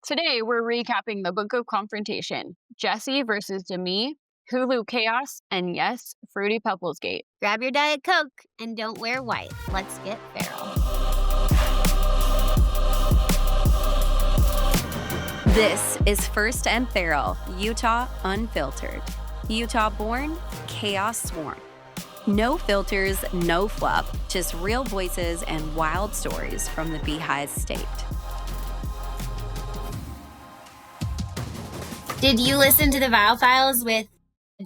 Today, we're recapping the Book of Confrontation, Jesse versus Demi, Hulu Chaos, and yes, Fruity Pebbles Gate. Grab your Diet Coke and don't wear white. Let's get feral. This is First and Feral, Utah Unfiltered. Utah born, chaos sworn. No filters, no fluff, just real voices and wild stories from the Beehive State. Did you listen to the Viall Files with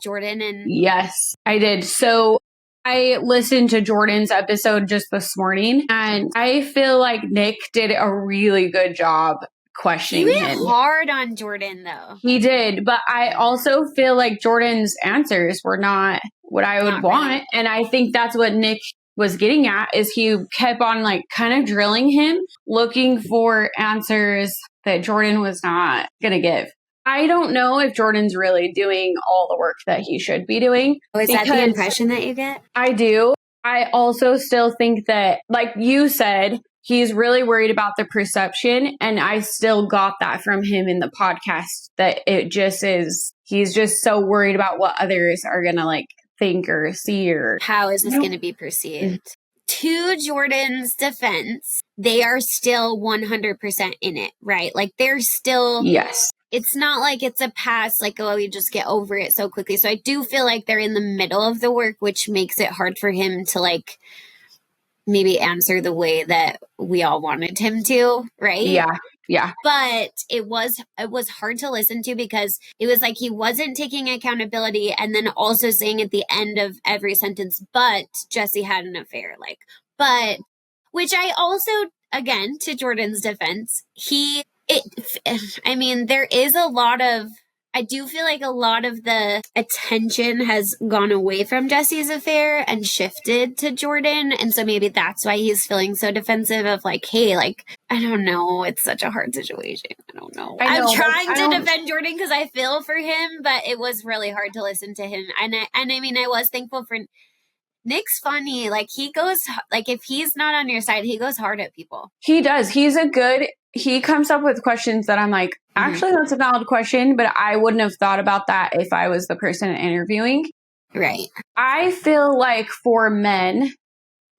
Jordan and... Yes, I did. So I listened to Jordan's episode just this morning, and I feel like Nick did a really good job questioning He went him. hard on Jordan, though. He did, but I also feel like Jordan's answers were not what I would want. Really. And I think that's what Nick was getting at, is he kept on like kind of drilling him, looking for answers that Jordan was not going to give. I don't know if Jordan's really doing all the work that he should be doing. Oh, is that the impression that you get? I do. I also still think that, like you said, he's really worried about the perception. And I still got that from him in the podcast, that it just is, he's just so worried about what others are going to like think or see, or how is this going to be perceived? To Jordan's defense, they are still 100% in it, right? Like they're still... Yes. It's not like it's a pass, like, oh, you just get over it so quickly. So I do feel like they're in the middle of the work, which makes it hard for him to, like, maybe answer the way that we all wanted him to, right? Yeah. But it was hard to listen to, because it was like he wasn't taking accountability, and then also saying at the end of every sentence, but Jesse had an affair, like, but, which I also, again, to Jordan's defense, there is a lot of, I do feel like a lot of the attention has gone away from Jesse's affair and shifted to Jordan. And so maybe that's why he's feeling so defensive of like, hey, like, I don't know. It's such a hard situation. I don't know. I'm trying to defend Jordan because I feel for him, but it was really hard to listen to him. And I was thankful for Nick's funny. Like he goes, like if he's not on your side, he goes hard at people. He does. He comes up with questions that I'm like, actually, that's a valid question, but I wouldn't have thought about that if I was the person interviewing. Right. I feel like for men,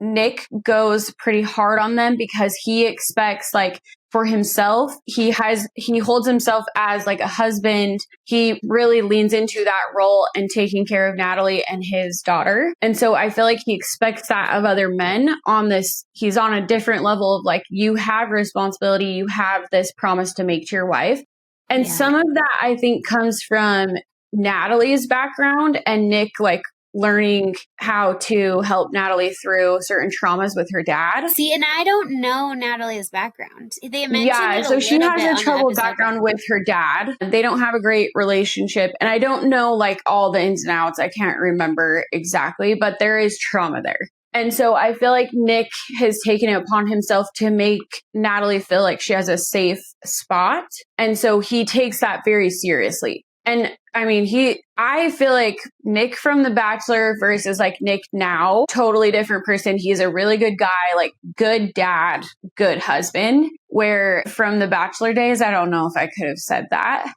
Nick goes pretty hard on them because he expects, like, for himself, he holds himself as like a husband. He really leans into that role and taking care of Natalie and his daughter. And so I feel like he expects that of other men on this. He's on a different level of like, you have responsibility. You have this promise to make to your wife. And some of that I think comes from Natalie's background and Nick like learning how to help Natalie through certain traumas with her dad. See, and I don't know Natalie's background. They mentioned so she has a troubled background with her dad. They don't have a great relationship. And I don't know like all the ins and outs. I can't remember exactly, but there is trauma there. And so I feel like Nick has taken it upon himself to make Natalie feel like she has a safe spot. And so he takes that very seriously. And I mean, I feel like Nick from The Bachelor versus like Nick now, totally different person. He's a really good guy, like good dad, good husband, where from The Bachelor days, I don't know if I could have said that,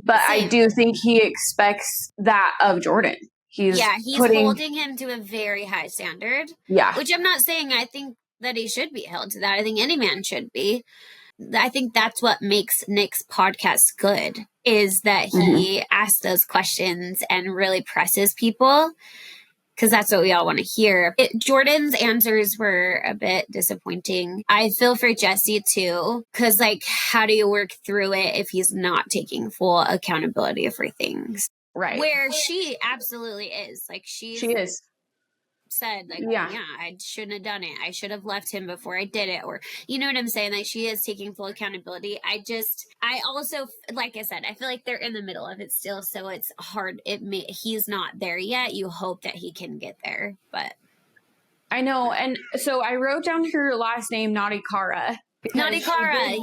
but I do think he expects that of Jordan. He's holding him to a very high standard. Yeah. Which I'm not saying I think that he should be held to that. I think any man should be. I think that's what makes Nick's podcast good, is that he asks those questions and really presses people, because that's what we all want to hear. Jordan's answers were a bit disappointing. I feel for Jesse too, because like, how do you work through it if he's not taking full accountability for things? Right. Where she absolutely is. Like she is. Said like, I shouldn't have done it. I should have left him before I did it. Or, you know what I'm saying? Like she is taking full accountability. I also, like I said, I feel like they're in the middle of it still. So it's hard. He's not there yet. You hope that he can get there, but. I know. And so I wrote down her last name, Naughty Cara. Naughty Cara,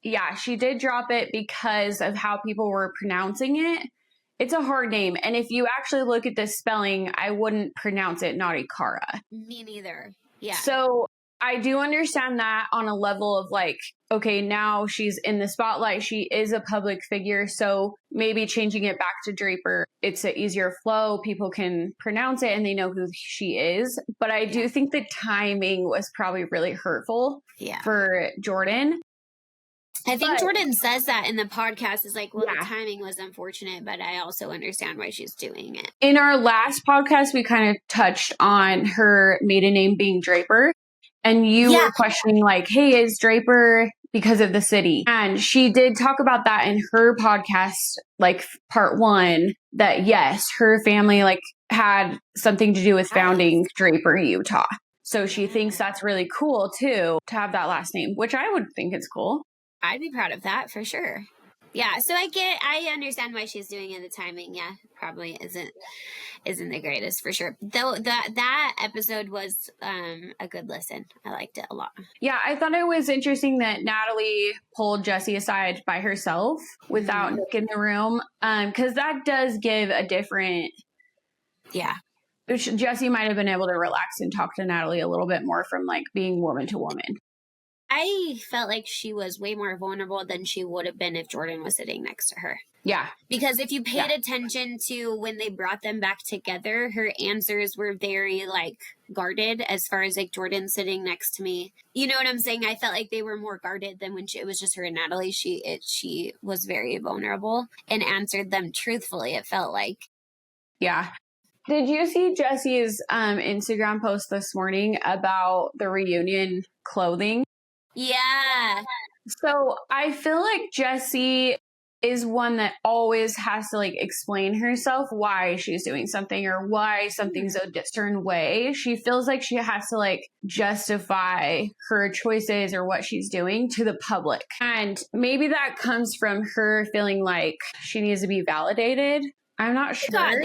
yeah. She did drop it because of how people were pronouncing it. It's a hard name. And if you actually look at the spelling, I wouldn't pronounce it Naughty Cara. Me neither. Yeah. So I do understand that on a level of like, okay, now she's in the spotlight. She is a public figure. So maybe changing it back to Draper, it's an easier flow. People can pronounce it and they know who she is. But I do think the timing was probably really hurtful for Jordan. I think Jordan says that in the podcast is like, well, the timing was unfortunate, but I also understand why she's doing it. In our last podcast, we kind of touched on her maiden name being Draper. And you were questioning like, hey, is Draper because of the city? And she did talk about that in her podcast, like part 1, that yes, her family like had something to do with founding Draper, Utah. So she thinks that's really cool too, to have that last name, which I would think is cool. I'd be proud of that for sure. Yeah, so I understand why she's doing it. The timing, probably isn't the greatest for sure. Though that episode was a good listen. I liked it a lot. Yeah, I thought it was interesting that Natalie pulled Jesse aside by herself without Nick in the room, because that does give a different. Yeah. Jesse might have been able to relax and talk to Natalie a little bit more from like being woman to woman. I felt like she was way more vulnerable than she would have been if Jordan was sitting next to her. Yeah. Because if you paid attention to when they brought them back together, her answers were very like guarded as far as like Jordan sitting next to me. You know what I'm saying? I felt like they were more guarded than when it was just her and Natalie. She was very vulnerable and answered them truthfully, it felt like. Yeah. Did you see Jesse's Instagram post this morning about the reunion clothing? Yeah. So I feel like Jessie is one that always has to like explain herself why she's doing something or why something's a certain way. She feels like she has to like justify her choices or what she's doing to the public. And maybe that comes from her feeling like she needs to be validated. I'm not sure. I got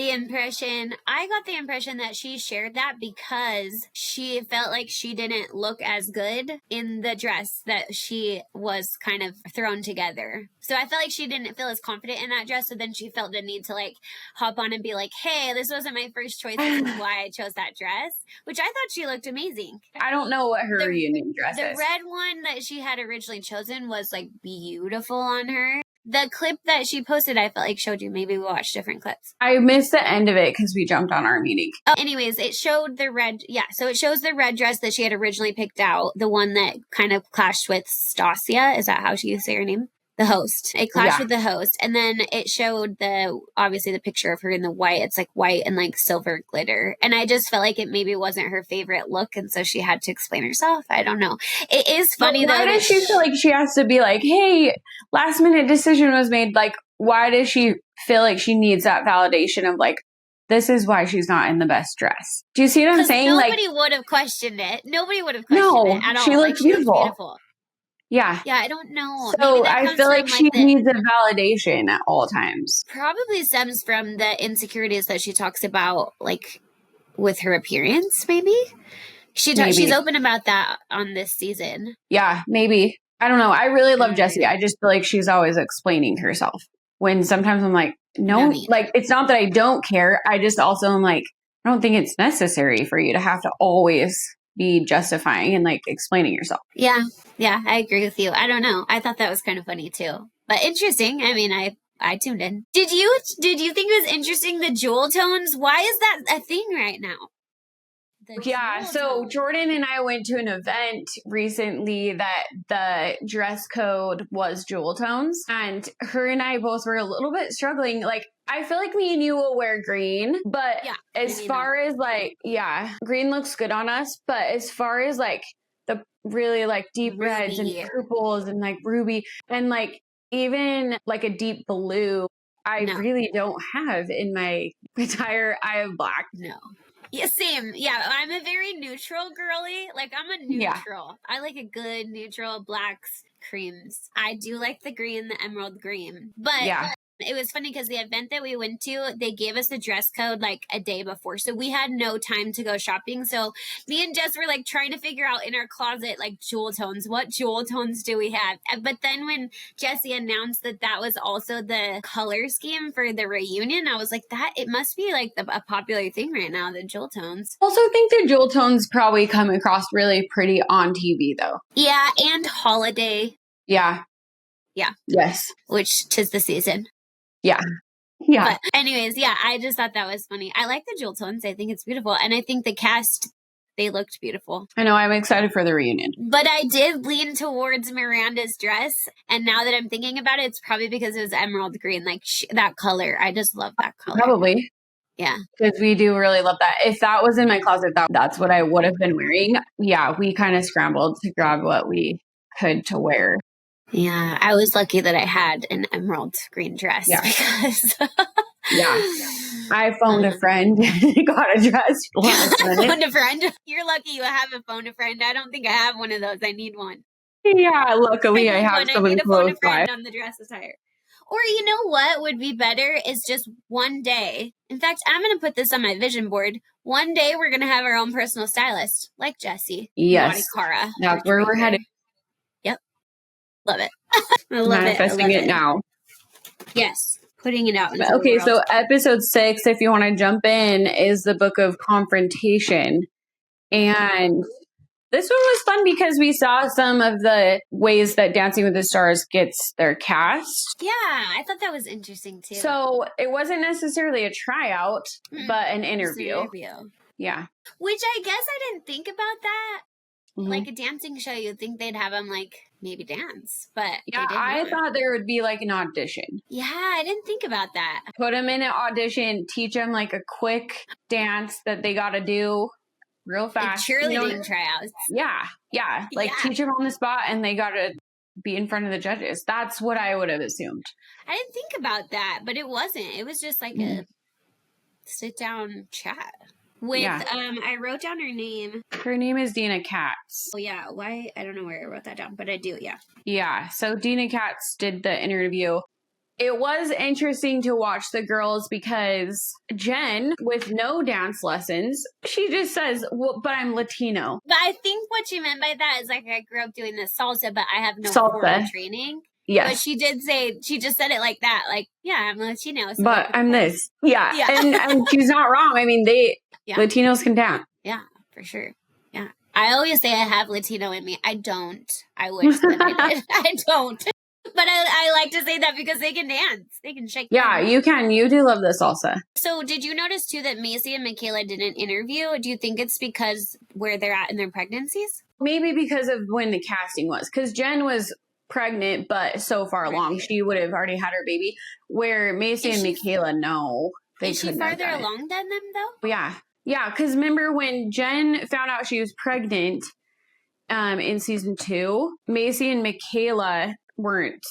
the impression that she shared that because she felt like she didn't look as good in the dress that she was kind of thrown together. So I felt like she didn't feel as confident in that dress. So then she felt the need to like hop on and be like, hey, this wasn't my first choice. This is why I chose that dress, which I thought she looked amazing. I don't know what her reunion dress is. The red one that she had originally chosen was like beautiful on her. The clip that she posted, I felt like showed you. Maybe we watched different clips. I missed the end of it because we jumped on our meeting. Oh, anyways, it showed the red. Yeah, so it shows the red dress that she had originally picked out. The one that kind of clashed with Stasia. Is that how she used to say her name? The host. It clashed with the host. And then it showed obviously the picture of her in the white. It's like white and like silver glitter. And I just felt like it maybe wasn't her favorite look. And so she had to explain herself. I don't know. It is funny though. Why does she feel like she has to be like, hey, last minute decision was made? Like, why does she feel like she needs that validation of like, this is why she's not in the best dress? Do you see what I'm saying? Nobody would have questioned it. Nobody would have questioned it at all. She looked beautiful. Yeah. Yeah, I don't know. So I feel like she needs a validation at all times. Probably stems from the insecurities that she talks about, like with her appearance, maybe. She's open about that on this season. Yeah, maybe. I don't know. I really love Jessie. I just feel like she's always explaining herself. When sometimes I'm like, no, like it's not that I don't care. I just also am like, I don't think it's necessary for you to have to always be justifying and like explaining yourself. Yeah, I agree with you. I don't know. I thought that was kind of funny too, but interesting. I mean, I tuned in. Did you think it was interesting the jewel tones? Why is that a thing right now? So Jordan and I went to an event recently that the dress code was jewel tones, and her and I both were a little bit struggling. Like, I feel like me and you will wear green, but as far as like, green looks good on us. But as far as like the really like deep reds and purples and like ruby and like even like a deep blue, I really don't have in my attire. I have black. No. Yeah, same. Yeah, I'm a very neutral girly. Like, I'm a neutral. I like a good neutral blacks, creams. I do like the green, the emerald green. But It was funny because the event that we went to, they gave us a dress code like a day before. So we had no time to go shopping. So me and Jess were like trying to figure out in our closet, like jewel tones. What jewel tones do we have? But then when Jesse announced that that was also the color scheme for the reunion, I was like, it must be like a popular thing right now, the jewel tones. I also think the jewel tones probably come across really pretty on TV though. Yeah. And holiday. Yeah. Yeah. Yes. Which 'tis the season. Yeah. Yeah. But anyways, yeah, I just thought that was funny. I like the jewel tones. I think it's beautiful. And I think the cast, they looked beautiful. I know. I'm excited for the reunion. But I did lean towards Miranda's dress. And now that I'm thinking about it, it's probably because it was emerald green. Like that color. I just love that color. Probably. Yeah. Because we do really love that. If that was in my closet, that's what I would have been wearing. Yeah. We kind of scrambled to grab what we could to wear. Yeah, I was lucky that I had an emerald green dress. Yeah. Because yeah. I phoned a friend, got a dress. Phoned a friend? You're lucky you have a phone a friend. I don't think I have one of those. I need one. Yeah, luckily I have someone I need close to phone a friend by. on the dress attire. Or you know what would be better is just one day. In fact, I'm going to put this on my vision board. One day we're going to have our own personal stylist, like Jesse. Yes. Cara. That's where we're headed. Yep. Love it. I love Manifesting it now. Yes. Putting it out. Okay, so episode 6, if you want to jump in, is the Book of Confrontation. And this one was fun because we saw some of the ways that Dancing with the Stars gets their cast. Yeah, I thought that was interesting too. So it wasn't necessarily a tryout, but an interview. Yeah. Which I guess I didn't think about that. Mm-hmm. Like a dancing show, you'd think they'd have them like maybe dance, but yeah, I thought there would be like an audition. Yeah, I didn't think about that. Put them in an audition, teach them like a quick dance that they got to do real fast. Like cheerleading tryouts. Yeah. Like teach them on the spot and they got to be in front of the judges. That's what I would have assumed. I didn't think about that, but it wasn't. It was just like a sit down chat. With, I wrote down her name. Her name is Dina Katz. Oh, yeah. Why? I don't know where I wrote that down, but I do, yeah. Yeah. So Dina Katz did the interview. It was interesting to watch the girls because Jen, with no dance lessons, she just says, well, but I'm Latino. But I think what she meant by that is like, I grew up doing this salsa, but I have no formal training. Yes. But she did say, she just said it like that. Like, yeah, I'm Latino. So but I'm this. Yeah. And she's not wrong. I mean, Latinos can dance. Yeah, for sure. Yeah. I always say I have Latino in me. I don't. I wish that I did. I don't. But I like to say that because they can dance. They can shake. Yeah, you can. You do love the salsa. So did you notice too that Macy and Michaela didn't interview? Do you think it's because where they're at in their pregnancies? Maybe because of when the casting was. Because Jen was pregnant, but so far along, she would have already had her baby. Where Macy and Michaela, no. Is she farther along than them, though? Yeah. Yeah, because remember when Jen found out she was pregnant in season 2, Macy and Michaela weren't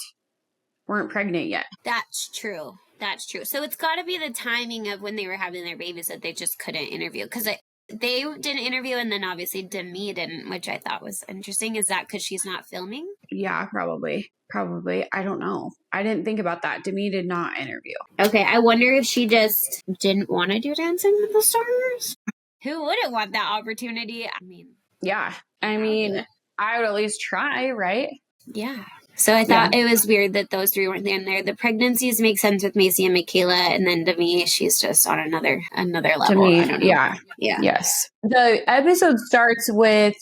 pregnant yet. That's true. That's true. So it's got to be the timing of when they were having their babies that they just couldn't interview. Because they didn't interview, and then obviously Demi didn't, which I thought was interesting. Is that because she's not filming? Yeah, probably. I don't know. I didn't think about that. Demi did not interview. Okay, I wonder if she just didn't want to do Dancing with the Stars. Who wouldn't want that opportunity? I mean, yeah. I mean, I would at least try, right? Yeah. So I thought it was weird that those three weren't in there. The pregnancies make sense with Macy and Michaela, and then Demi, she's just on another level. Demi, I don't know. yeah. Yes. The episode starts with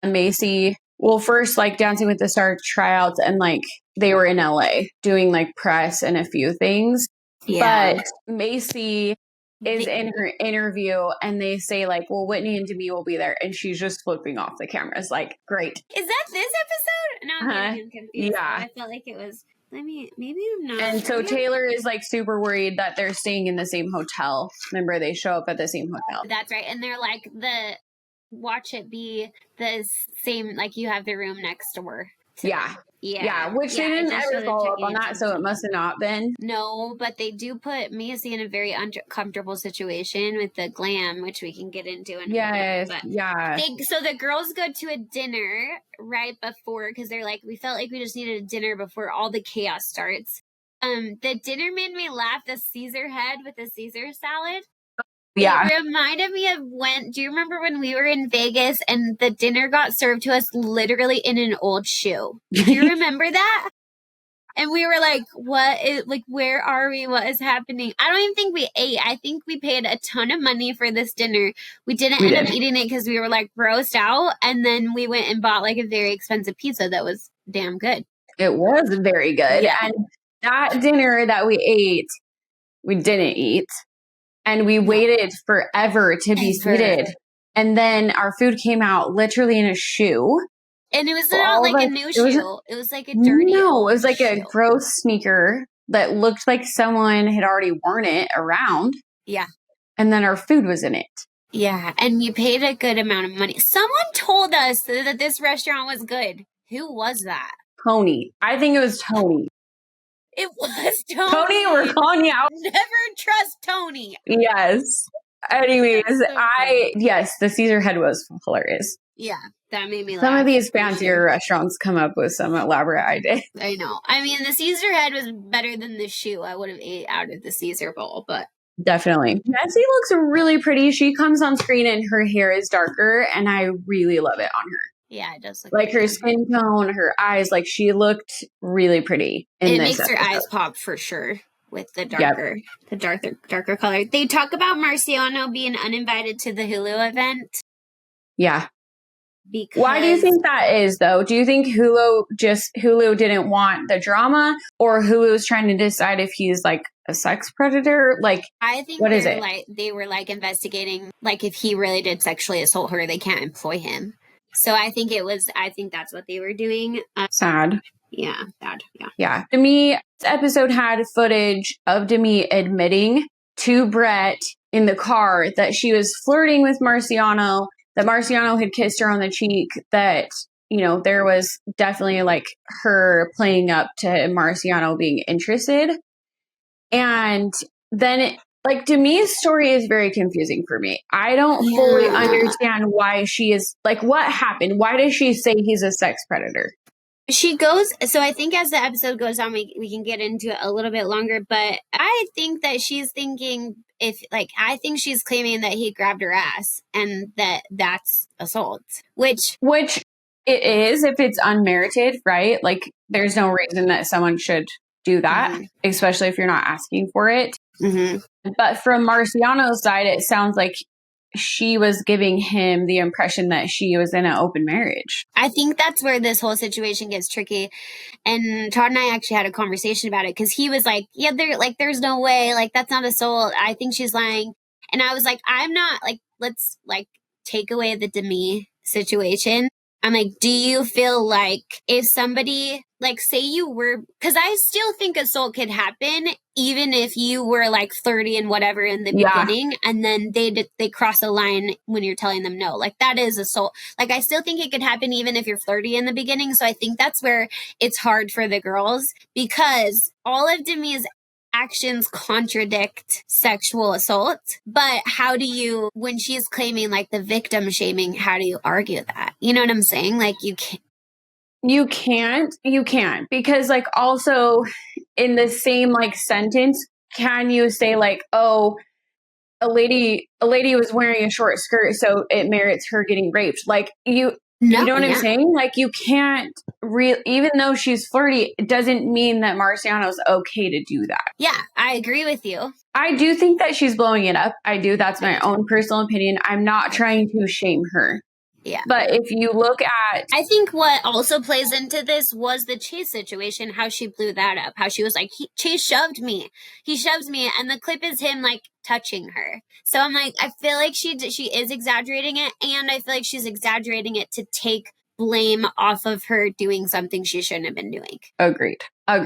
Macy. Well, first, like Dancing with the Stars tryouts, and like they were in LA doing like press and a few things. Yeah. But Macy is in her interview, and they say like, well, Whitney and Demi will be there, and she's just flipping off the cameras like, great. Is that this episode? No, I'm getting confused. Yeah. I felt like it was, maybe I'm not. And so Taylor is like super worried that they're staying in the same hotel. Remember, they show up at the same hotel. That's right. And they're like, watch it be the same, like you have the room next door. Yeah, which they didn't ever follow up on that, so it must have not been. No, but they do put Macy in a very uncomfortable situation with the glam, which we can get into in a minute. So the girls go to a dinner right before, because they're like, we felt like we just needed a dinner before all the chaos starts. The dinner made me laugh. The Caesar head with the Caesar salad. Yeah. It reminded me of do you remember when we were in Vegas and the dinner got served to us literally in an old shoe? Do you remember that? And we were like, where are we? What is happening? I don't even think we ate. I think we paid a ton of money for this dinner. We didn't end up eating it because we were like grossed out. And then we went and bought like a very expensive pizza that was damn good. It was very good. Yeah. And that dinner that we ate, we didn't eat. And we waited forever to be seated. And then our food came out literally in a shoe. And it was not like a new shoe. It was like a dirty No, it was like shoe. a gross sneaker that looked like someone had already worn it around. Yeah. And then our food was in it. Yeah. And you paid a good amount of money. Someone told us that this restaurant was good. Who was that? Tony. I think it was Tony. It was Tony. Tony, we're calling you out. Never trust Tony. Yes. Anyways, yes, the Caesar head was hilarious. Yeah, that made me laugh. Some of these fancier restaurants come up with some elaborate ideas. I know. I mean, the Caesar head was better than the shoe. I would have ate out of the Caesar bowl, but. Definitely. Jessie looks really pretty. She comes on screen and her hair is darker, and I really love it on her. Yeah, it does look like her skin tone, her eyes, like she looked really pretty. It makes her eyes pop for sure with the darker, darker color. They talk about Marciano being uninvited to the Hulu event. Yeah. Because why do you think that is, though? Do you think Hulu didn't want the drama, or Hulu's trying to decide if he's like a sex predator? Like, I think what is it? Like they were like investigating, like if he really did sexually assault her, they can't employ him. So I think that's what they were doing. Sad. Yeah, sad. Yeah. Yeah. Demi, this episode had footage of Demi admitting to Brett in the car that she was flirting with Marciano, that Marciano had kissed her on the cheek, that, you know, there was definitely like her playing up to Marciano being interested. And then like, Demi's story is very confusing for me. I don't fully understand why she is, like, what happened? Why does she say he's a sex predator? So I think as the episode goes on, we can get into it a little bit longer, but I think that she's thinking I think she's claiming that he grabbed her ass and that's assault, which it is if it's unmerited, right? Like, there's no reason that someone should do that, especially if you're not asking for it. Mm-hmm. But from Marciano's side, it sounds like she was giving him the impression that she was in an open marriage. I think that's where this whole situation gets tricky. And Todd and I actually had a conversation about it because he was like, yeah, there's no way, like, that's not assault. I think she's lying. And I was like, I'm not, like, let's, like, take away the Demi situation. I'm like, do you feel like if somebody, like, say you were, because I still think assault could happen even if you were like 30 and whatever in the beginning, and then they cross a line when you're telling them no, like that is assault. Like, I still think it could happen even if you're 30 in the beginning. So I think that's where it's hard for the girls, because all of Demi's actions contradict sexual assault. But how do you, when she's claiming like the victim shaming, how do you argue that? You know what I'm saying? Like, you can't, because like also in the same like sentence, can you say like, oh, a lady was wearing a short skirt, so it merits her getting raped? Like, you know what I'm saying? Like, you can't even though she's flirty, it doesn't mean that Marciano's okay to do that. Yeah, I agree with you. I do think that she's blowing it up. I do. That's my own personal opinion. I'm not trying to shame her. Yeah. But if you look at... I think what also plays into this was the Chase situation, how she blew that up. How she was like, Chase shoved me. He shoves me. And the clip is him, like, touching her. So I'm like, I feel like she is exaggerating it. And I feel like she's exaggerating it to take blame off of her doing something she shouldn't have been doing. Agreed. I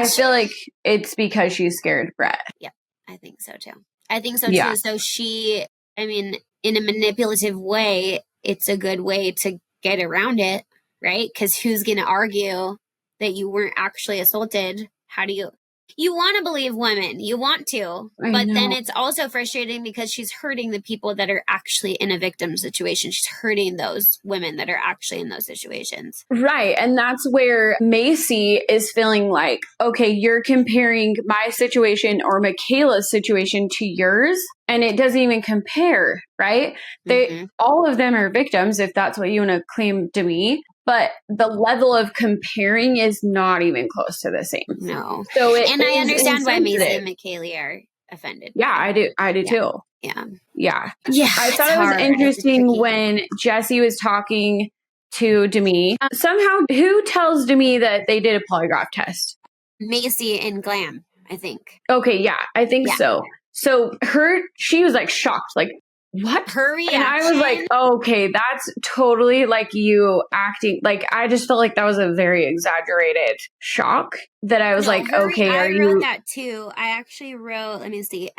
feel like it's because she's scared Brett. Yeah, I think so, too. So she, I mean, in a manipulative way, it's a good way to get around it, right? Because who's going to argue that you weren't actually assaulted? How do you You want to believe women. You want to. But then it's also frustrating because she's hurting the people that are actually in a victim situation. She's hurting those women that are actually in those situations. Right. And that's where Macy is feeling like, okay, you're comparing my situation or Michaela's situation to yours, and it doesn't even compare, right? All of them are victims, if that's what you want to claim to me. But the level of comparing is not even close to the same. No. So and I understand why Macy and Michaela are offended. Yeah, I do too. Yeah. Yeah. Yeah. I thought it was interesting when Jesse was talking to Demi. Somehow, who tells Demi that they did a polygraph test? Macy and Glam, I think. Okay, yeah, I think so. So she was like shocked, like, what? Her reaction. And I was like, okay, that's totally like you acting. Like, I just felt like that was a very exaggerated shock that I was I wrote that too. I actually wrote, let me see,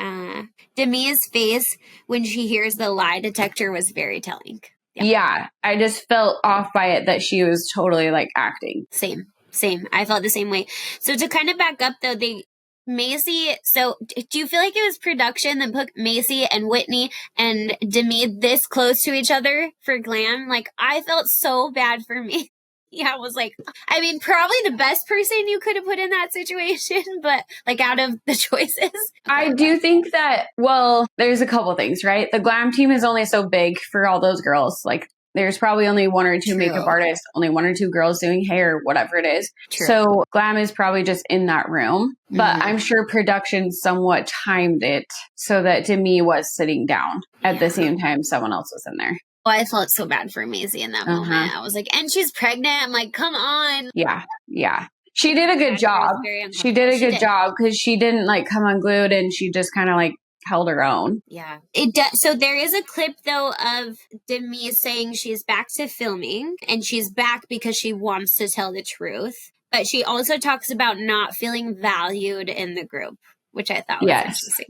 Demi's face when she hears the lie detector was very telling. Yeah, I just felt off by it that she was totally like acting. Same. I felt the same way. So to kind of back up though, Macy, so do you feel like it was production that put Macy and Whitney and Demi this close to each other for Glam? Like, I felt so bad for me. Yeah, I was like, I mean, probably the best person you could have put in that situation, but like out of the choices. I do think that, well, there's a couple things, right? The Glam team is only so big for all those girls. Like, there's probably only one or two makeup artists, only one or two girls doing hair, whatever it is. True. So Glam is probably just in that room. But I'm sure production somewhat timed it so that Demi was sitting down at the same time someone else was in there. Oh, I felt so bad for Macy in that moment. I was like, and she's pregnant. I'm like, come on. Yeah. She did a good job. She did a good job because she didn't like come unglued and she just kind of like held her own. Yeah. So there is a clip though of Demi saying she's back to filming and she's back because she wants to tell the truth. But she also talks about not feeling valued in the group, which I thought was interesting.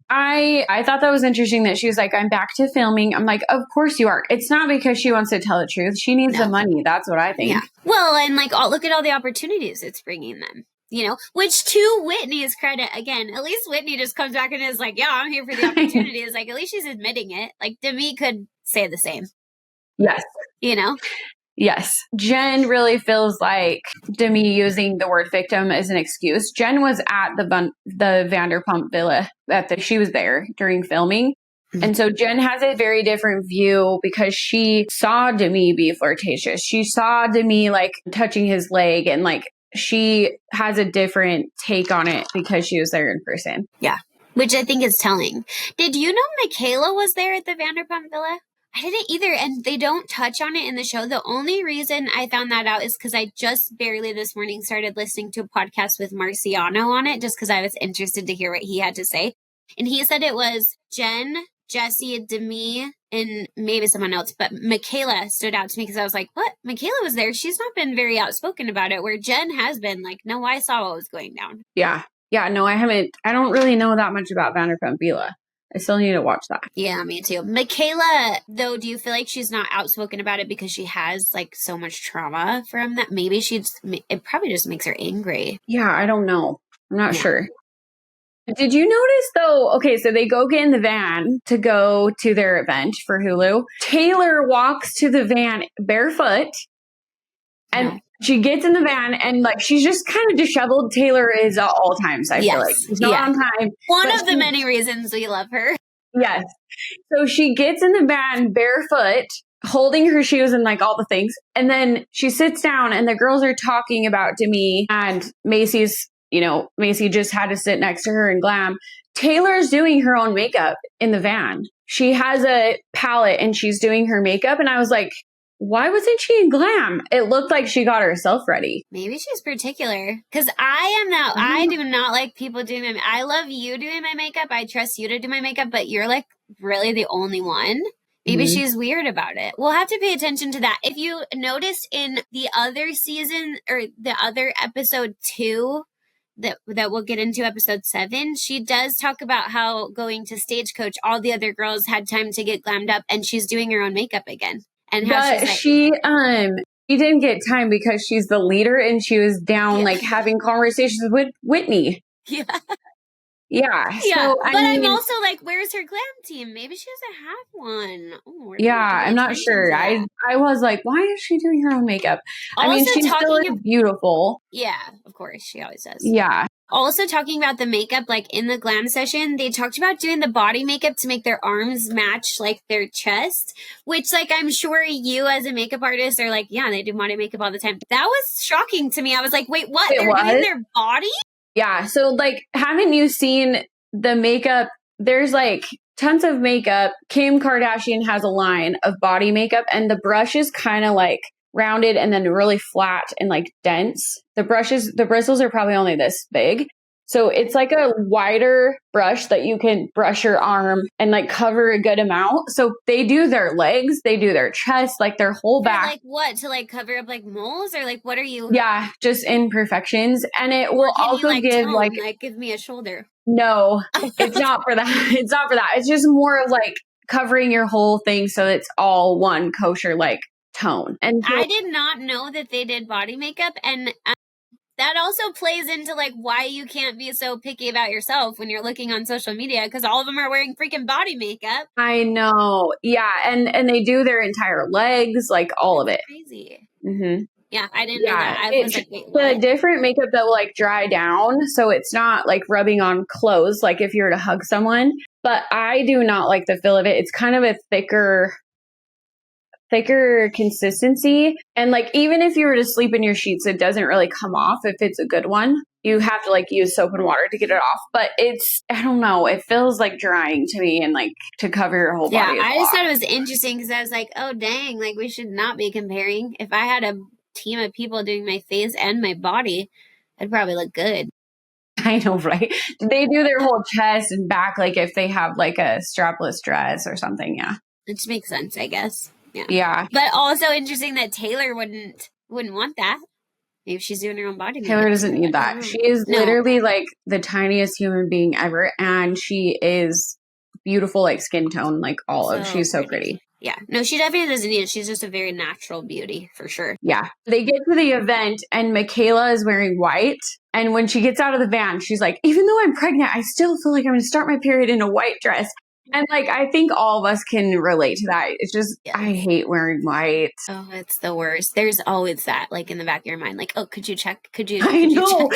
I thought that was interesting that she was like, I'm back to filming. I'm like, of course you are. It's not because she wants to tell the truth. She needs the money. That's what I think. Yeah. Well, and like, look at all the opportunities it's bringing them. You know, which to Whitney's credit, again, at least Whitney just comes back and is like, yeah, I'm here for the opportunities. Like, at least she's admitting it. Like, Demi could say the same. Yes. You know? Yes. Jen really feels like Demi using the word victim as an excuse. Jen was at the Vanderpump Villa she was there during filming. And so Jen has a very different view because she saw Demi be flirtatious. She saw Demi like touching his leg and like she has a different take on it because she was there in person. Yeah. Which I think is telling. Did you know Michaela was there at the Vanderpump Villa? I didn't either, and they don't touch on it in the show. The only reason I found that out is because I just barely this morning started listening to a podcast with Marciano on it, just because I was interested to hear what he had to say. And he said it was Jen, Jesse, Demi, and maybe someone else, but Michaela stood out to me because I was like, what? Michaela was there. She's not been very outspoken about it, where Jen has been like, no, I saw what was going down. Yeah, no, I haven't. I don't really know that much about Vanderpump Villa. I still need to watch that. Yeah, me too. Michaela, though, do you feel like she's not outspoken about it because she has like so much trauma from that? Maybe it probably just makes her angry. Yeah, I don't know. I'm not sure. Did you notice though? Okay, so they go get in the van to go to their event for Hulu. Taylor walks to the van barefoot and she gets in the van and like she's just kind of disheveled. Taylor is at all times, I feel like. She's not on time. One of the many reasons we love her. Yes. So she gets in the van barefoot, holding her shoes and like all the things. And then she sits down and the girls are talking about Demi and Macy just had to sit next to her in Glam. Taylor's doing her own makeup in the van. She has a palette and she's doing her makeup. And I was like, why wasn't she in Glam? It looked like she got herself ready. Maybe she's particular. Because I am not, I do not like people doing my makeup. I love you doing my makeup. I trust you to do my makeup, but you're like really the only one. Maybe she's weird about it. We'll have to pay attention to that. If you noticed in the other season or the other episode 2, that we'll get into episode 7, she does talk about how going to Stagecoach, all the other girls had time to get glammed up and she's doing her own makeup again. And how but she She didn't get time because she's the leader and she was down like having conversations with Whitney. Yeah. Yeah. Yeah. So, but I'm also like, where's her glam team? Maybe she doesn't have one. Oh, I'm not sure. I was like, why is she doing her own makeup? Also, I mean, she still is beautiful. Yeah, of course. She always does. Yeah. Also talking about the makeup, like in the glam session, they talked about doing the body makeup to make their arms match like their chest, which like I'm sure you as a makeup artist are like, yeah, they do body makeup all the time. That was shocking to me. I was like, wait, what? They're doing their body? Yeah. So like, haven't you seen the makeup? There's like tons of makeup. Kim Kardashian has a line of body makeup and the brush is kind of like rounded and then really flat and like dense. The bristles are probably only this big. So it's like a wider brush that you can brush your arm and like cover a good amount. So they do their legs, they do their chest, like their whole back. Like what? To like cover up like moles or like what are you? Yeah, just imperfections. And it will also give like give me a shoulder. No, it's not for that. It's not for that. It's just more of like covering your whole thing so it's all one kosher like tone. And so, I did not know that they did body makeup, and that also plays into like why you can't be so picky about yourself when you're looking on social media because all of them are wearing freaking body makeup. I know. Yeah, and they do their entire legs, like all of it. Crazy. Mm-hmm. Yeah, I didn't know that. I was like, wait, what? The different makeup that will like dry down, so it's not like rubbing on clothes like if you were to hug someone. But I do not like the feel of it. It's kind of a thicker consistency. And like even if you were to sleep in your sheets, it doesn't really come off if it's a good one. You have to like use soap and water to get it off. But I don't know, it feels like drying to me and like to cover your whole body. Yeah, I just thought it was interesting because I was like, oh dang, like we should not be comparing. If I had a team of people doing my face and my body, I'd probably look good. I know, right? They do their whole chest and back, like if they have like a strapless dress or something. Yeah, it just makes sense, I guess. Yeah. But also interesting that Taylor wouldn't want that. Maybe she's doing her own body makeup. Taylor doesn't need that. She is literally like the tiniest human being ever, and she is beautiful, like skin tone, like she's so pretty. Yeah. No, she definitely doesn't need it. She's just a very natural beauty for sure. Yeah. They get to the event and Michaela is wearing white. And when she gets out of the van, she's like, even though I'm pregnant, I still feel like I'm going to start my period in a white dress. And like, I think all of us can relate to that. It's just, I hate wearing white. Oh, it's the worst. There's always that like in the back of your mind, like, oh, could you check? I know.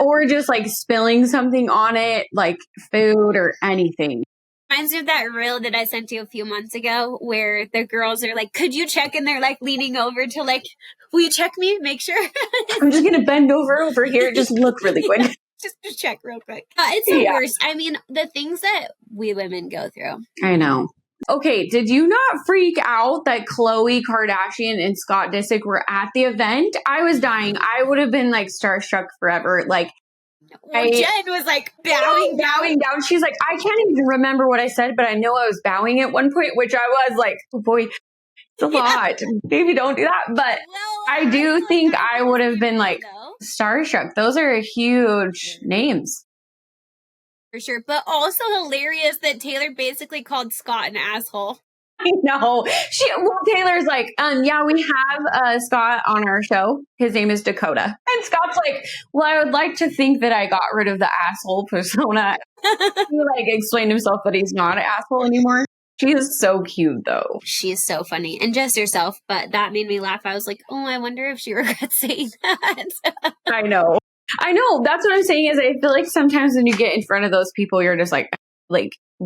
Or just like spilling something on it, like food or anything. Reminds me of that reel that I sent you a few months ago where the girls are like, could you check? And they're like leaning over to like, will you check me? Make sure. I'm just going to bend over here. Just look really quick. Just check real quick. It's the worst. I mean, the things that we women go through. I know. Okay, did you not freak out that Khloe Kardashian and Scott Disick were at the event? I was dying. I would have been like starstruck forever. Like, Jen was like bowing down. She's like, I can't even remember what I said, but I know I was bowing at one point, which I was like, oh boy, it's a lot. Maybe don't do that. But I do think I would have been like starstruck. Those are huge names. For sure. But also hilarious that Taylor basically called Scott an asshole. I know. Taylor's like, yeah, we have Scott on our show. His name is Dakota. And Scott's like, well, I would like to think that I got rid of the asshole persona. He like explained himself that he's not an asshole anymore. She is so cute though. She is so funny and just herself, but that made me laugh. I was like, oh, I wonder if she regrets saying that. I know. That's what I'm saying is I feel like sometimes when you get in front of those people, you're just like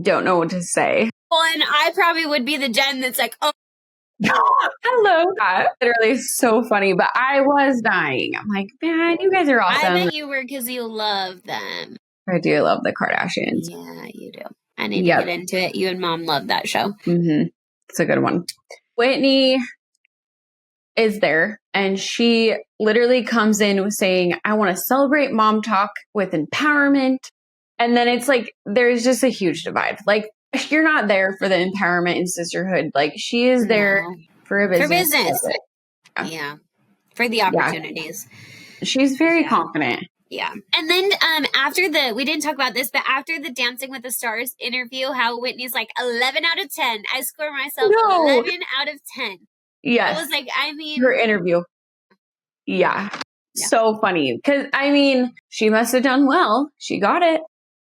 don't know what to say. Well, and I probably would be the Jen that's like, oh, hello. Literally so funny, but I was dying. I'm like, man, you guys are awesome. I bet you were because you love them. I do love the Kardashians. Yeah, you do. I need to get into it. You and Mom love that show. Mm-hmm. It's a good one. Whitney is there, and she literally comes in saying, I want to celebrate mom talk with empowerment. And then it's like, there's just a huge divide. Like, you're not there for the empowerment and sisterhood. Like, she is there for a business. For business. Yeah. For the opportunities. She's very confident. Yeah. And then after we didn't talk about this, but after the Dancing with the Stars interview, how Whitney's like 11 out of 10. I score myself 11 out of 10. Yes. I was like, I mean, her interview. Yeah. So funny. Because, I mean, she must have done well. She got it.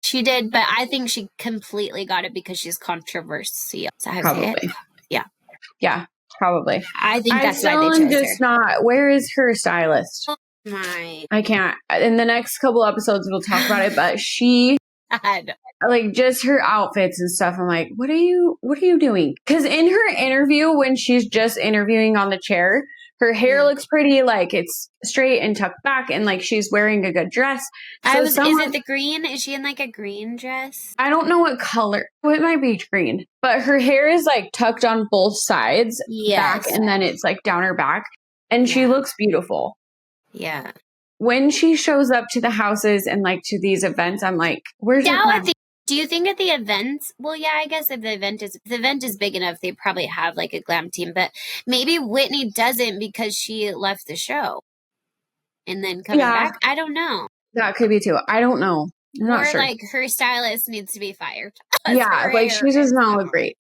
She did, but I think she completely got it because she's controversial. Is that how I say it? Yeah. Yeah, probably. I think that's why they am chose just her. not. Where is her stylist? Oh my. I can't. In the next couple episodes, we'll talk about it. But she, like, just her outfits and stuff. I'm like, what are you doing? Because in her interview, when she's just interviewing on the chair, her hair looks pretty, like it's straight and tucked back, and like she's wearing a good dress. So is it the green? Is she in like a green dress? I don't know what color. Oh, it might be green, but her hair is like tucked on both sides, back, and then it's like down her back, and she looks beautiful. Yeah. When she shows up to the houses and like to these events, I'm like, where's your glam? Do you think at the events? Well, yeah, I guess if the event is big enough, they probably have like a glam team. But maybe Whitney doesn't because she left the show and then coming back. I don't know. That could be too. I don't know. I'm not sure. Like her stylist needs to be fired. Yeah, like she does not look great.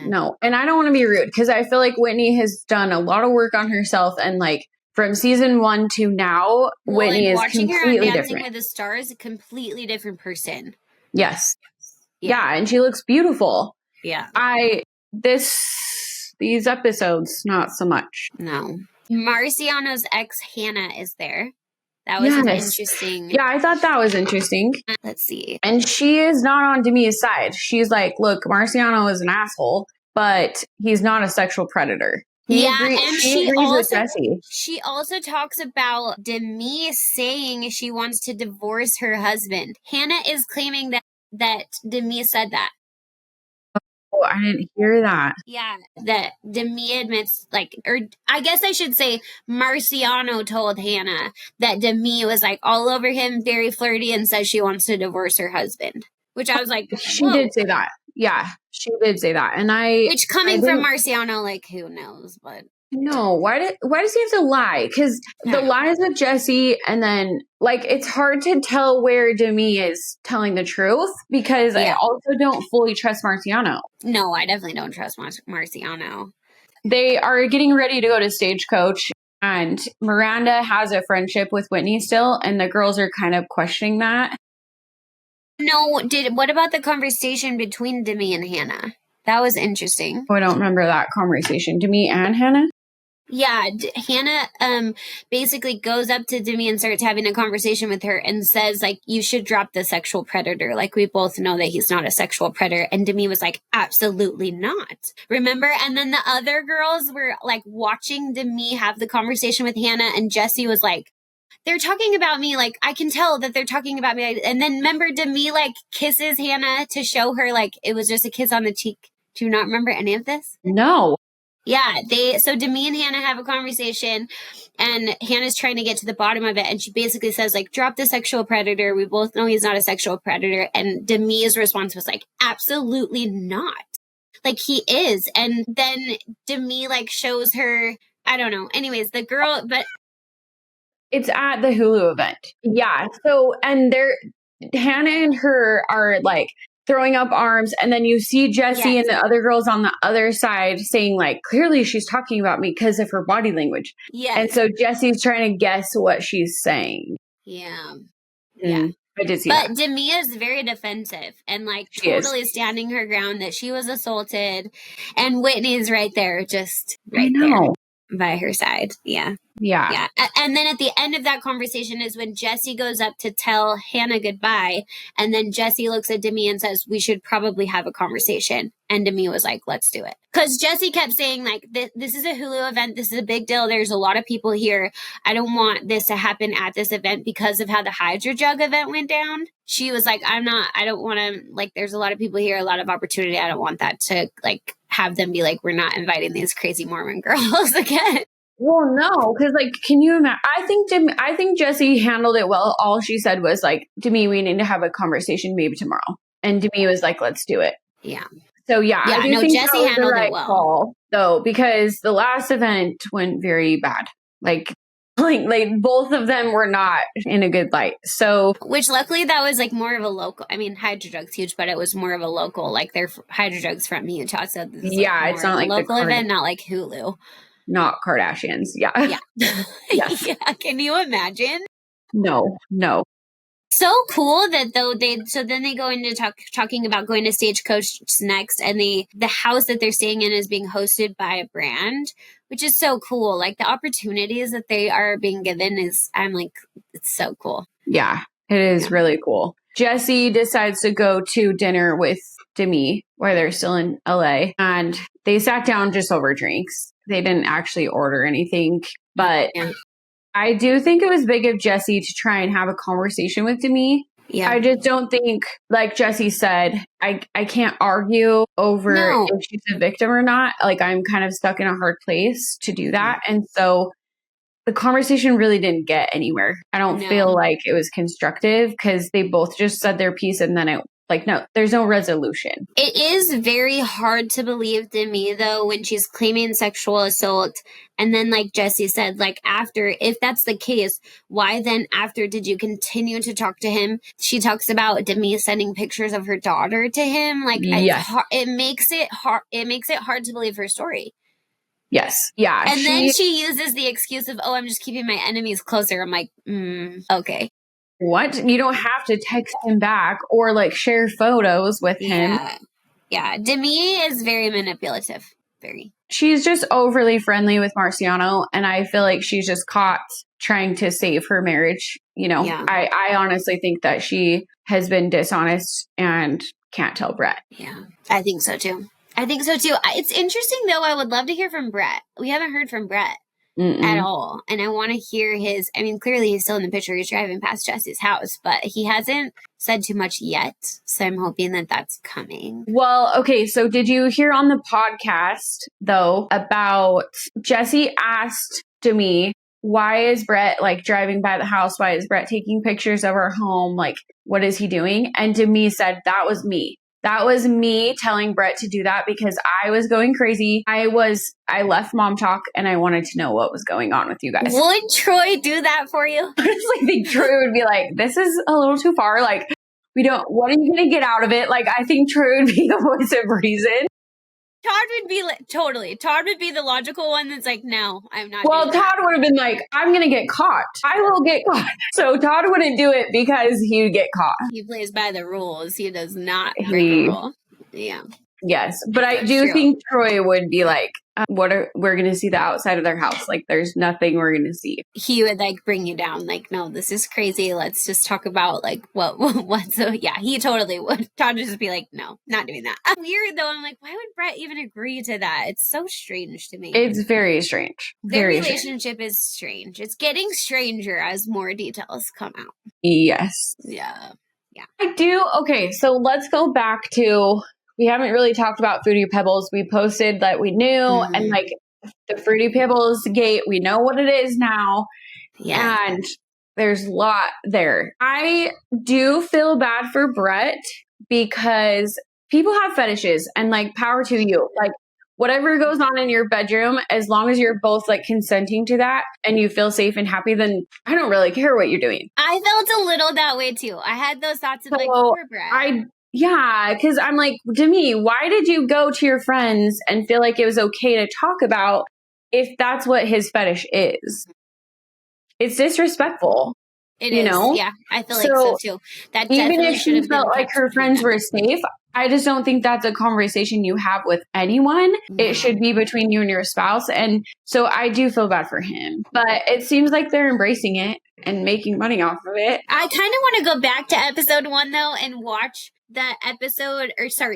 No, and I don't want to be rude because I feel like Whitney has done a lot of work on herself, and like from season 1 to now, Whitney is completely different. Watching her on Dancing with the Stars, a completely different person. Yes. Yeah, and she looks beautiful. Yeah. These episodes, not so much. No. Marciano's ex, Hannah, is there. That was interesting. Yeah, I thought that was interesting. Let's see. And she is not on Demi's side. She's like, look, Marciano is an asshole, but he's not a sexual predator. She agrees with Jesse. She also talks about Demi saying she wants to divorce her husband. Hannah is claiming that Demi said that. Oh, I didn't hear that. Yeah, that Demi admits, or I guess I should say Marciano told Hannah that Demi was like all over him, very flirty, and says she wants to divorce her husband. Which I was like, whoa. She did say that. Yeah, she did say that. And which coming from Marciano, like, who knows, but. No, why does he have to lie? Because the lies with Jesse, and then like it's hard to tell where Demi is telling the truth because I also don't fully trust Marciano. No, I definitely don't trust Marciano. They are getting ready to go to Stagecoach, and Miranda has a friendship with Whitney still, and the girls are kind of questioning that. No, what about the conversation between Demi and Hannah? That was interesting. Oh, I don't remember that conversation. Demi and Hannah? Yeah, Hannah basically goes up to Demi and starts having a conversation with her and says, like, you should drop the sexual predator. Like, we both know that he's not a sexual predator. And Demi was like, absolutely not. Remember? And then the other girls were, like, watching Demi have the conversation with Hannah, and Jesse was like, they're talking about me. Like, I can tell that they're talking about me. And then remember, Demi, like, kisses Hannah to show her, like, it was just a kiss on the cheek. Do you not remember any of this? No. Yeah, so Demi and Hannah have a conversation, and Hannah's trying to get to the bottom of it, and she basically says, like, drop the sexual predator. We both know he's not a sexual predator. And Demi's response was like, absolutely not. Like, he is. And then Demi, like, shows her, I don't know. Anyways, the girl, but. It's at the Hulu event. Yeah. So, and Hannah and her are like, throwing up arms, and then you see Jesse and the other girls on the other side saying, like, clearly she's talking about me because of her body language. Yeah. And so Jesse's trying to guess what she's saying. Yeah. Yeah. I did see that. But Demi is very defensive and, like, totally standing her ground that she was assaulted. And Whitney's right there, just right there by her side. Yeah. Yeah. And then at the end of that conversation is when Jesse goes up to tell Hannah goodbye. And then Jesse looks at Demi and says, we should probably have a conversation. And Demi was like, let's do it. Because Jesse kept saying, like, this is a Hulu event. This is a big deal. There's a lot of people here. I don't want this to happen at this event because of how the Hydro Jug event went down. She was like, I don't want to, like, there's a lot of people here, a lot of opportunity. I don't want that to, like, have them be like, we're not inviting these crazy Mormon girls again. Well, no, because, like, can you imagine? I think Jesse handled it well. All she said was, like, Demi, we need to have a conversation maybe tomorrow. And Demi was like, let's do it. Yeah. So, yeah. I do think Jesse handled it well. Call, though, because the last event went very bad. Like, Like both of them were not in a good light. So, which luckily that was like more of a local, I mean, Hydrodrug's huge, but it was more of a local, like they're Hydrodrug's from Utah. So this is like it's not like a local event, not like Hulu. Not Kardashians. Yeah. Yes. Yeah. Can you imagine? No. So cool that then they go into talking about going to Stagecoach next, and the house that they're staying in is being hosted by a brand, which is so cool. Like the opportunities that they are being given I'm like, it's so cool. Yeah, it is really cool. Jesse decides to go to dinner with Demi while they're still in LA, and they sat down just over drinks. They didn't actually order anything, but I do think it was big of Jesse to try and have a conversation with Demi. Yeah. I just don't think, like Jesse said, I can't argue over if she's a victim or not. Like, I'm kind of stuck in a hard place to do that. And so the conversation really didn't get anywhere. I don't feel like it was constructive because they both just said their piece and then there's no resolution. It is very hard to believe Demi, though, when she's claiming sexual assault. And then, like Jesse said, like after, if that's the case, why then after did you continue to talk to him? She talks about Demi sending pictures of her daughter to him. Like, it makes it hard. It makes it hard to believe her story. Yes. Yeah. And then she uses the excuse of, I'm just keeping my enemies closer. I'm like, okay. What? You don't have to text him back or like share photos with him. Yeah. Demi is very manipulative. Very. She's just overly friendly with Marciano, and I feel like she's just caught trying to save her marriage. You know, I honestly think that she has been dishonest and can't tell Brett. Yeah, I think so too. It's interesting though. I would love to hear from Brett. We haven't heard from Brett. At all. And I want to hear clearly he's still in the picture. He's driving past Jesse's house, but he hasn't said too much yet. So I'm hoping that that's coming. Well, okay. So did you hear on the podcast though about Jesse asked Demi, why is Brett like driving by the house? Why is Brett taking pictures of our home? Like, what is he doing? And Demi said, that was me. That was me telling Brett to do that because I was going crazy. I left Mom Talk and I wanted to know what was going on with you guys. Would Troy do that for you? Honestly, I think Troy would be like, this is a little too far. Like, what are you going to get out of it? Like, I think Troy would be the voice of reason. Todd would be Todd would be the logical one that's like, no, I'm not. Well, Todd would have been like, I'm going to get caught. I will get caught. So Todd wouldn't do it because he would get caught. He plays by the rules. He does not break a rule. Yeah. Yes. But I do think Troy would be like, we're going to see the outside of their house. Like, there's nothing we're going to see. He would like bring you down. Like, no, this is crazy. Let's just talk about like what. So yeah, he totally would. Todd would just be like, no, not doing that. Weird though. I'm like, why would Brett even agree to that? It's so strange to me. It's very strange. Their relationship is strange. It's getting stranger as more details come out. Yes. Yeah. I do. Okay. So let's go back to, we haven't really talked about Fruity Pebbles. We posted that we knew, and like the Fruity Pebbles Gate, we know what it is now. Yeah. And there's a lot there. I do feel bad for Brett because people have fetishes and like power to you. Like whatever goes on in your bedroom, as long as you're both like consenting to that and you feel safe and happy, then I don't really care what you're doing. I felt a little that way too. I had those thoughts of like, poor Brett. Yeah, because I'm like, Demi, why did you go to your friends and feel like it was okay to talk about if that's what his fetish is? It's disrespectful. It is. Know? Yeah, I feel like so too. That even if she felt like her friends were safe, I just don't think that's a conversation you have with anyone. No. It should be between you and your spouse. And so I do feel bad for him. But it seems like they're embracing it and making money off of it. I kind of want to go back to episode 1, though, and watch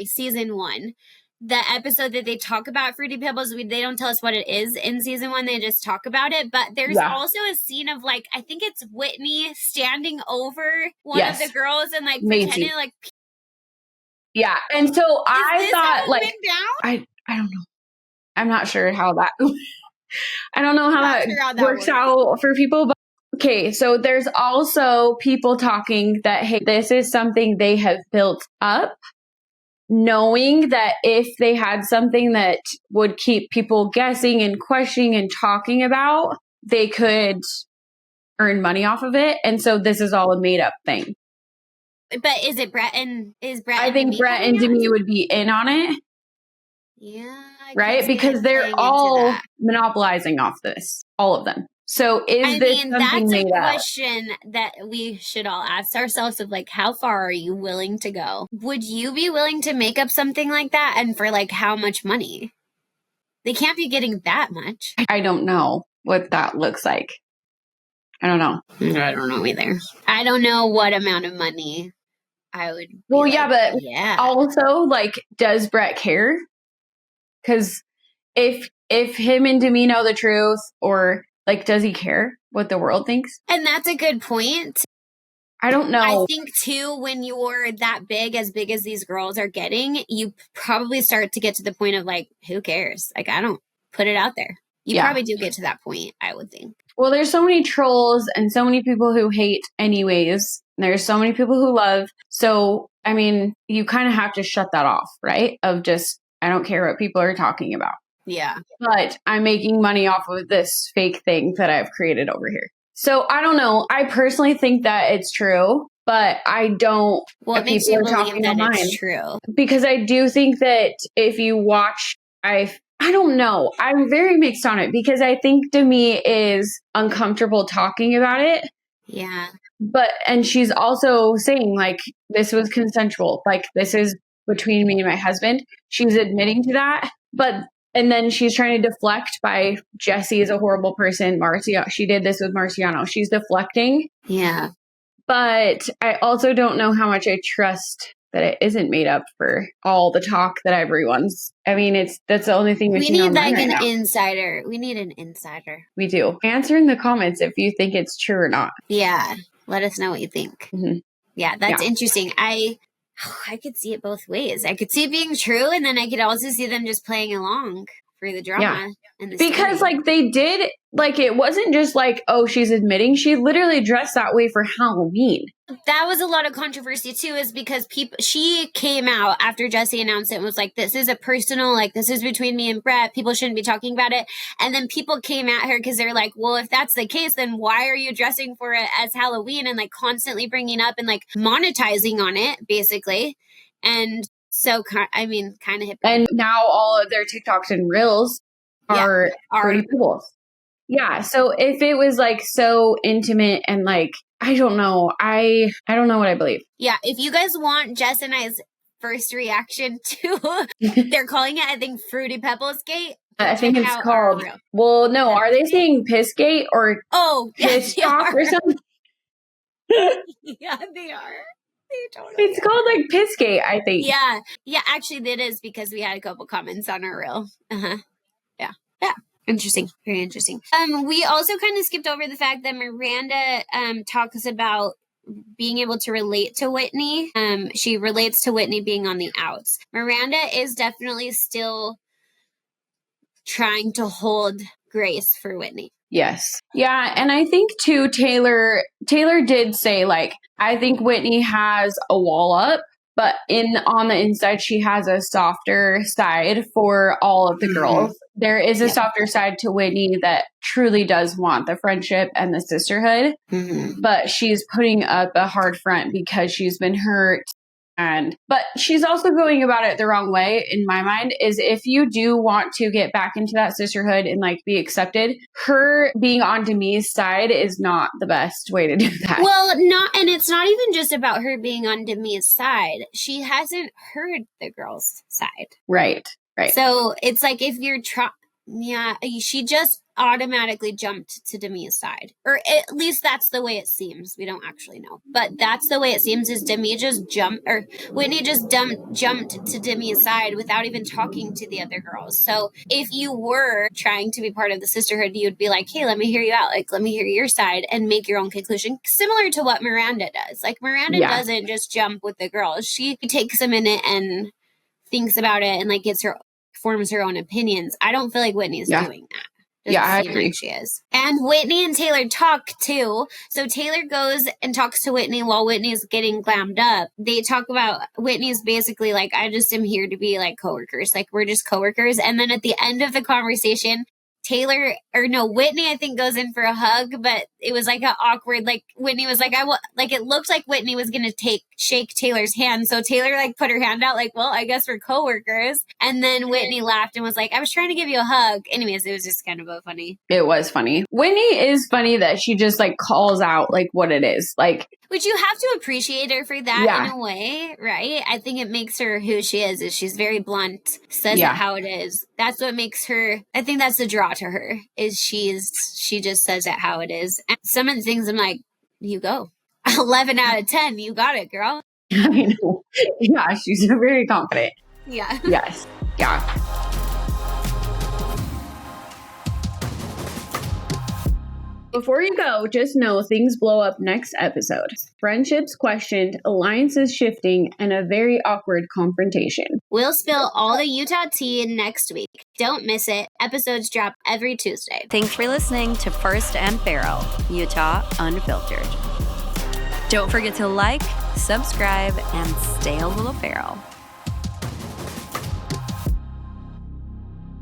season 1. The episode that they talk about Fruity Pebbles, they don't tell us what it is in season 1. They just talk about it. But there's also a scene of like, I think it's Whitney standing over one of the girls and like pretending like. Yeah. And so I thought like, I don't know. I'm not sure how that, I don't know how that works out for people. But okay. So there's also people talking that, hey, this is something they have built up, knowing that if they had something that would keep people guessing and questioning and talking about, they could earn money off of it. And so this is all a made up thing. But is it Brett and I think Brett and Demi would be in on it. Yeah. Right? Because they're all monopolizing off this. All of them. So this something that's made a up? question that we should all ask ourselves of like, how far are you willing to go? Would you be willing to make up something like that? And for like how much money? They can't be getting that much. I don't know what that looks like. I don't know. I don't know either. I don't know what amount of money I would. Well, but also, like, does Brett care? Because if him and Demi know the truth, or like, does he care what the world thinks? And that's a good point. I don't know. I think too, when you're that big as these girls are getting, you probably start to get to the point of like, who cares? Like, I don't put it out there. You probably do get to that point, I would think. Well, there's so many trolls and so many people who hate anyways. There's so many people who love. So, I mean, you kind of have to shut that off, right? Of just, I don't care what people are talking about. Yeah. But I'm making money off of this fake thing that I've created over here. So I don't know. I personally think that it's true, but I don't. Well, it makes you believe that it's true. Because I do think that if you watch, I don't know. I'm very mixed on it because I think Demi is uncomfortable talking about it. Yeah. And she's also saying like, this was consensual. Like, this is between me and my husband. She's admitting to that. And then she's trying to deflect by Jesse is a horrible person. She did this with Marciano. She's deflecting. Yeah. But I also don't know how much I trust that it isn't made up for all the talk that everyone's. I mean, that's the only thing we need like an insider. We need an insider. We do. Answer in the comments if you think it's true or not. Yeah. Let us know what you think. Mm-hmm. Yeah, that's interesting. I could see it both ways. I could see it being true, and then I could also see them just playing along for the drama. And the because story. like they did, like it wasn't just like, oh, she's admitting. She literally dressed that way for Halloween. That was a lot of controversy too, is because she came out after Jesse announced it and was like, this is a personal, like this is between me and Brett. People shouldn't be talking about it. And then people came at her because they're like, well, if that's the case, then why are you dressing for it as Halloween and like constantly bringing up and like monetizing on it basically. And so, I mean, kind of hip. And now all of their TikToks and Reels are Fruity Pebbles. Yeah. So if it was like so intimate and like, I don't know. I don't know what I believe. Yeah. If you guys want Jess and I's first reaction to, they're calling it, I think, Fruity Pebbles Gate. I think it's called. Well, no. Are they saying Piss Gate or Piss Talk or something? Yeah, they are. Totally it's called like Pissgate, I think. Yeah. Yeah, actually it is because we had a couple comments on our reel. Uh-huh. Yeah. Yeah. Interesting. Very interesting. We also kind of skipped over the fact that Miranda talks about being able to relate to Whitney. She relates to Whitney being on the outs. Miranda is definitely still trying to hold grace for Whitney. Yes. Yeah. And I think too, Taylor did say like, I think Whitney has a wall up, but on the inside, she has a softer side for all of the girls. There is a softer side to Whitney that truly does want the friendship and the sisterhood, but she's putting up a hard front because she's been hurt. But she's also going about it the wrong way, in my mind, is if you do want to get back into that sisterhood and like be accepted, her being on Demi's side is not the best way to do that. Well, and it's not even just about her being on Demi's side. She hasn't heard the girl's side. Right. So it's like if you're she just automatically jumped to Demi's side. Or at least that's the way it seems. We don't actually know. But that's the way it seems is Whitney just jumped to Demi's side without even talking to the other girls. So if you were trying to be part of the sisterhood, you'd be like, hey, let me hear you out. Like, let me hear your side and make your own conclusion. Similar to what Miranda does. Like, Miranda doesn't just jump with the girls. She takes a minute and thinks about it and like forms her own opinions. I don't feel like Whitney's doing that. I agree. Like she is. And Whitney and Taylor talk too. So Taylor goes and talks to Whitney while Whitney's getting glammed up. They talk about Whitney's basically like, I just am here to be like coworkers. Like we're just coworkers. And then at the end of the conversation, Whitney, I think, goes in for a hug, but it was like an awkward, like Whitney was like, it looked like Whitney was going to shake Taylor's hand. So Taylor like put her hand out like, well, I guess we're coworkers. And then Whitney laughed and was like, I was trying to give you a hug. Anyways, it was just kind of funny. It was funny. Whitney is funny that she just like calls out like what it is. Like, which you have to appreciate her for that in a way, right? I think it makes her who she is she's very blunt, says it how it is. That's what makes her, I think that's the draw to her, is she just says it how it is. And some of the things I'm like, you go. 11 out of 10, you got it, girl. I know. Yeah, she's very confident. Yeah. Yes. Yeah. Before you go, just know things blow up next episode. Friendships questioned, alliances shifting, and a very awkward confrontation. We'll spill all the Utah tea next week. Don't miss it. Episodes drop every Tuesday. Thanks for listening to First and Feral, Utah Unfiltered. Don't forget to like, subscribe, and stay a little feral.